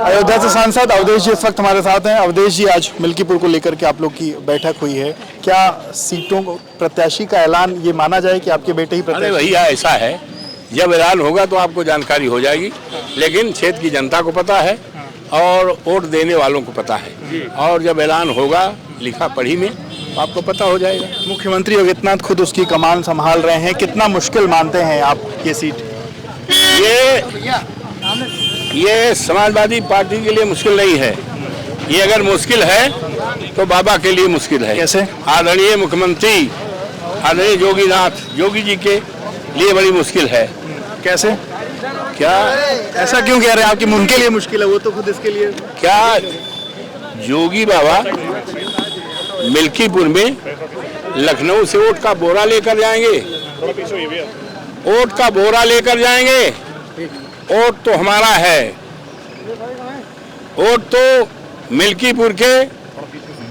अयोध्या से सांसद अवधेश जी इस वक्त हमारे साथ हैं। अवधेश जी, आज मिल्कीपुर को लेकर के आप लोग की बैठक हुई है, क्या सीटों को प्रत्याशी का ऐलान ये माना जाए कि आपके बेटे ही प्रत्याशी? अरे भैया ऐसा है, जब ऐलान होगा तो आपको जानकारी हो जाएगी, लेकिन क्षेत्र की जनता को पता है और वोट देने वालों को पता है, और जब ऐलान होगा लिखा पढ़ी में तो आपको पता हो जाएगा। मुख्यमंत्री योगीनाथ खुद उसकी कमान संभाल रहे हैं, कितना मुश्किल मानते हैं आप ये सीट? ये समाजवादी पार्टी के लिए मुश्किल नहीं है, ये अगर मुश्किल है तो बाबा के लिए मुश्किल है। कैसे? आदरणीय मुख्यमंत्री आदरणीय योगी जी के लिए बड़ी मुश्किल है। कैसे? क्या ऐसा क्यों कह रहे हैं आपकी उनके लिए मुश्किल है? वो तो खुद इसके लिए क्या योगी बाबा मिल्कीपुर में लखनऊ से वोट का बोरा लेकर जाएंगे? वोट का बोरा लेकर जाएंगे? वोट तो हमारा है, वोट तो मिल्कीपुर के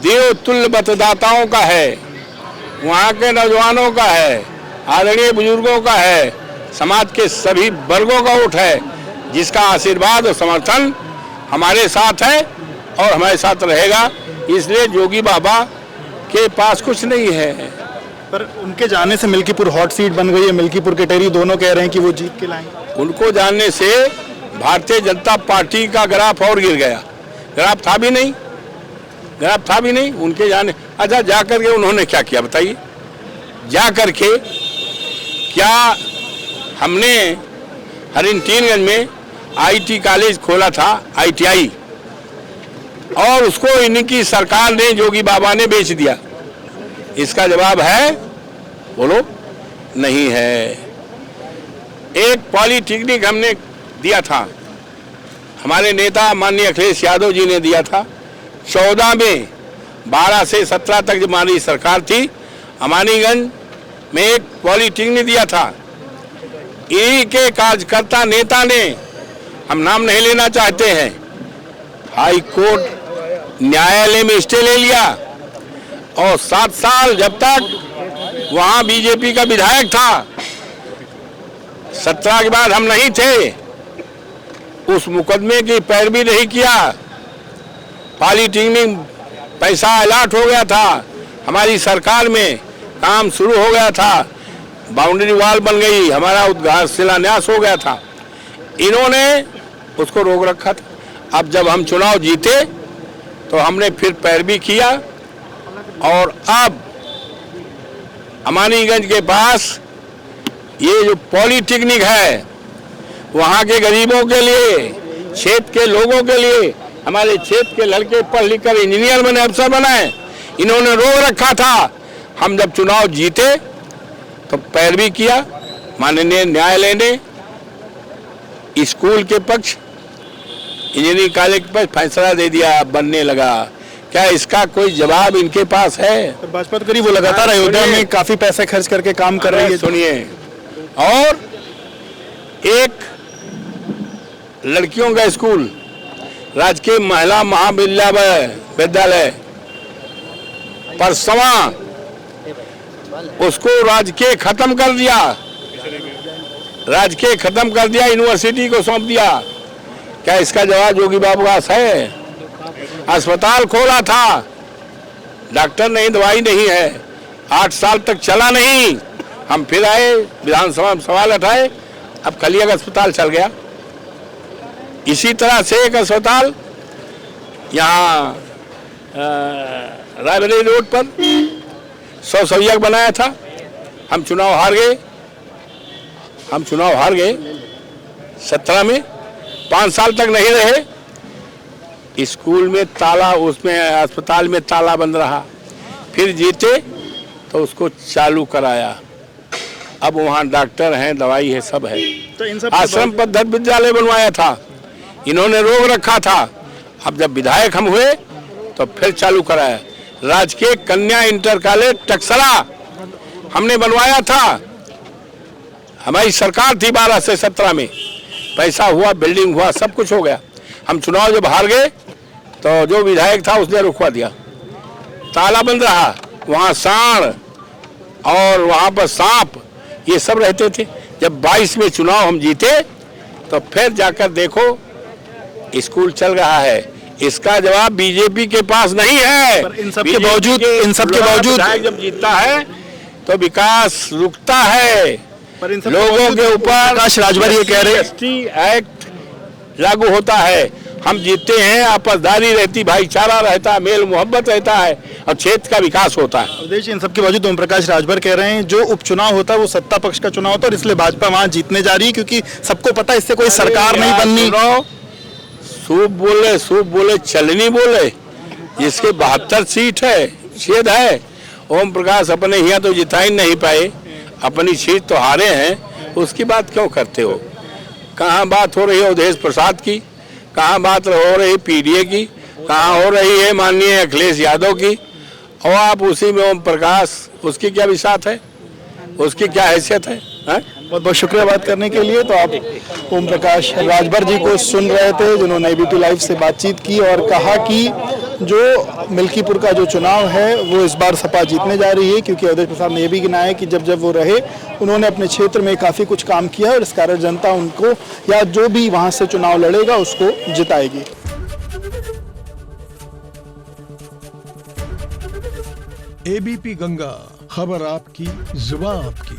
देवतुल्य मतदाताओं का है, वहाँ के नौजवानों का है, आदरणीय बुजुर्गों का है, समाज के सभी वर्गों का वोट है, जिसका आशीर्वाद और समर्थन हमारे साथ है और हमारे साथ रहेगा। इसलिए योगी बाबा के पास कुछ नहीं है। पर उनके जाने से मिल्कीपुर हॉट सीट बन गई है। मिल्कीपुर के टेरी दोनों कह रहे हैं कि वो जीत के लाएंगे। उनको जानने से भारतीय जनता पार्टी का ग्राफ और गिर गया। ग्राफ था भी नहीं उनके जाने। अच्छा, जा करके उन्होंने क्या किया बताइए? जा करके क्या हमने हरिनटीनगंज में आईटी कॉलेज खोला था, ITI, और उसको इनकी सरकार ने, योगी बाबा ने बेच दिया। इसका जवाब है? बोलो, नहीं है। एक पॉलिटेक्निक हमने दिया था, हमारे नेता माननीय अखिलेश यादव जी ने दिया था 14 में, 12 से 17 तक जब हमारी सरकार थी, अमानीगंज में एक पॉलिटेक्निक दिया था। इन्हीं के कार्यकर्ता नेता ने, हम नाम नहीं लेना चाहते हैं, हाई कोर्ट न्यायालय में स्टे ले लिया, और 7 साल जब तक वहां बीजेपी का विधायक था, 17 के बाद हम नहीं थे, उस मुकदमे की पैरवी नहीं किया। पॉलिटेक्निक पैसा अलॉट हो गया था, हमारी सरकार में काम शुरू हो गया था, बाउंड्री वॉल बन गई, हमारा उद्घाटन शिलान्यास हो गया था, इन्होंने उसको रोक रखा था। अब जब हम चुनाव जीते तो हमने फिर पैरवी किया, और अब अमानीगंज के पास ये जो पॉलिटेक्निक है, वहाँ के गरीबों के लिए, क्षेत्र के लोगों के लिए, हमारे क्षेत्र के लड़के पढ़ लिख कर इंजीनियर बने, अफसर बनाए, इन्होंने रोक रखा था। हम जब चुनाव जीते तो पैरवी किया, माननीय न्यायालय ने स्कूल के पक्ष, इंजीनियरिंग कॉलेज के पक्ष फैसला दे दिया, बनने लगा। क्या इसका कोई जवाब इनके पास है? तो भाजपा तो करीब वो लगातार अयोध्या में काफी पैसे खर्च करके काम कर रही है। सुनिए, और एक लड़कियों का स्कूल, राजकीय महिला महाविद्यालय परसवा, उसको राजकीय खत्म कर दिया, यूनिवर्सिटी को सौंप दिया। क्या इसका जवाब योगी बाबू का है? अस्पताल खोला था, डॉक्टर नहीं, दवाई नहीं है, 8 साल तक चला नहीं। हम फिर आए, विधानसभा में सवाल उठाए, अब खलियाग अस्पताल चल गया। इसी तरह से एक अस्पताल यहाँ रायबरेली रोड पर 100 सवियक बनाया था, हम चुनाव हार गए 17 में, 5 साल तक नहीं रहे। स्कूल में ताला, उसमें अस्पताल में ताला बंद रहा, फिर जीते तो उसको चालू कराया। अब वहाँ डॉक्टर हैं, दवाई है, सब है। तो आश्रम पद्धत विद्यालय बनवाया था, इन्होंने रोक रखा था। अब जब विधायक हम हुए तो फिर चालू कराया। राजकीय कन्या इंटर कॉलेज टक्सला हमने बनवाया था, हमारी सरकार थी 12 से 17 में, पैसा हुआ, बिल्डिंग हुआ, सब कुछ हो गया। हम चुनाव जब हार गए तो जो विधायक था उसने रुकवा दिया, ताला बंद रहा, वहाँ सांड और वहाँ पर सांप ये सब रहते थे। जब 22 में चुनाव हम जीते तो फिर जाकर देखो स्कूल चल रहा है, इसका जवाब बीजेपी के पास नहीं है। पर इन सब के बावजूद विधायक जब जीतता है तो विकास रुकता है। पर इन सब लोगों के ऊपर प्रकाश राजभर ये कह रहे हैं एसटी एक्ट लागू होता है, हम जीतते हैं, आपसदारी रहती, भाईचारा रहता है, मेल मोहब्बत रहता है और क्षेत्र का विकास होता है। अवधेश इन सब के बावजूद ओम प्रकाश राजभर कह रहे हैं जो उपचुनाव होता है वो सत्ता पक्ष का चुनाव होता है और इसलिए भाजपा वहां जीतने जा रही है क्योंकि सबको पता है इससे कोई सरकार नहीं बननी। सूप बोले चलनी बोले, जिसके 72 सीट है, छेद है। ओम प्रकाश अपने यहाँ तो जिता ही नहीं पाए, अपनी सीट तो हारे हैं, उसकी बात क्यों करते हो? कहाँ बात हो रही है अवधेश प्रसाद की, कहाँ बात हो रही पीडीए की, कहाँ हो रही है माननीय अखिलेश यादव की, और आप उसी में ओम प्रकाश, उसकी क्या विसात है, उसकी क्या हैसियत है? बहुत बहुत शुक्रिया बात करने के लिए। तो आप ओम प्रकाश राजभर जी को सुन रहे थे जिन्होंने एबीपी लाइव से बातचीत की और कहा कि जो मिल्कीपुर का जो चुनाव है वो इस बार सपा जीतने जा रही है क्योंकि अवधेश प्रसाद ने यह भी गिनाया कि जब वो रहे उन्होंने अपने क्षेत्र में काफ़ी कुछ काम किया और इस कारण जनता उनको या जो भी वहाँ से चुनाव लड़ेगा उसको जिताएगी। एबीपी गंगा, खबर आपकी, जुबान आपकी।